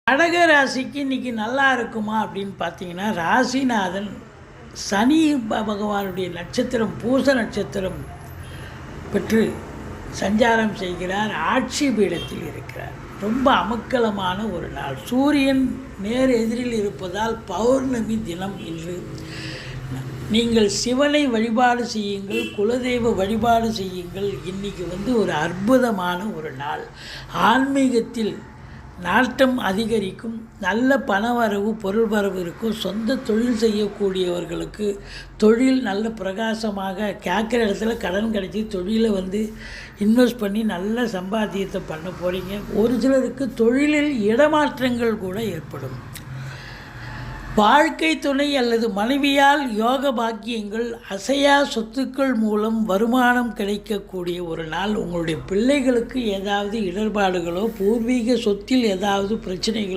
கடக ராசிக்கு இன்றைக்கி நல்லா இருக்குமா அப்படின்னு பார்த்தீங்கன்னா, ராசிநாதன் சனி பகவானுடைய நட்சத்திரம் பூச நட்சத்திரம் பெற்று சஞ்சாரம் செய்கிறார். ஆட்சி பீடத்தில் இருக்கிறார். ரொம்ப அமக்கலமான ஒரு நாள். சூரியன் நேர் எதிரில் இருப்பதால் பௌர்ணமி தினம் இன்று. நீங்கள் சிவனை வழிபாடு செய்யுங்கள், குலதெய்வ வழிபாடு செய்யுங்கள். இன்றைக்கி ஒரு அற்புதமான ஒரு நாள். ஆன்மீகத்தில் நாட்டம் அதிகரிக்கும். நல்ல பணவரவு பொருள் வரவு இருக்கும். சொந்த தொழில் செய்யக்கூடியவர்களுக்கு தொழில் நல்ல பிரகாசமாக கேட்குற இடத்துல கடன் கிடைச்சி தொழிலை இன்வெஸ்ட் பண்ணி நல்ல சம்பாத்தியத்தை பண்ண போகிறீங்க. ஒரு சிலருக்கு தொழிலில் இடமாற்றங்கள் கூட ஏற்படும். வாழ்க்கை துணை அல்லது மனைவியால் யோக பாக்கியங்கள், அசையா சொத்துக்கள் மூலம் வருமானம் கிடைக்கக்கூடிய ஒரு நாள். உங்களுடைய பிள்ளைகளுக்கு ஏதாவது இடர்பாடுகளோ பூர்வீக சொத்தில் ஏதாவது பிரச்சனைகளோ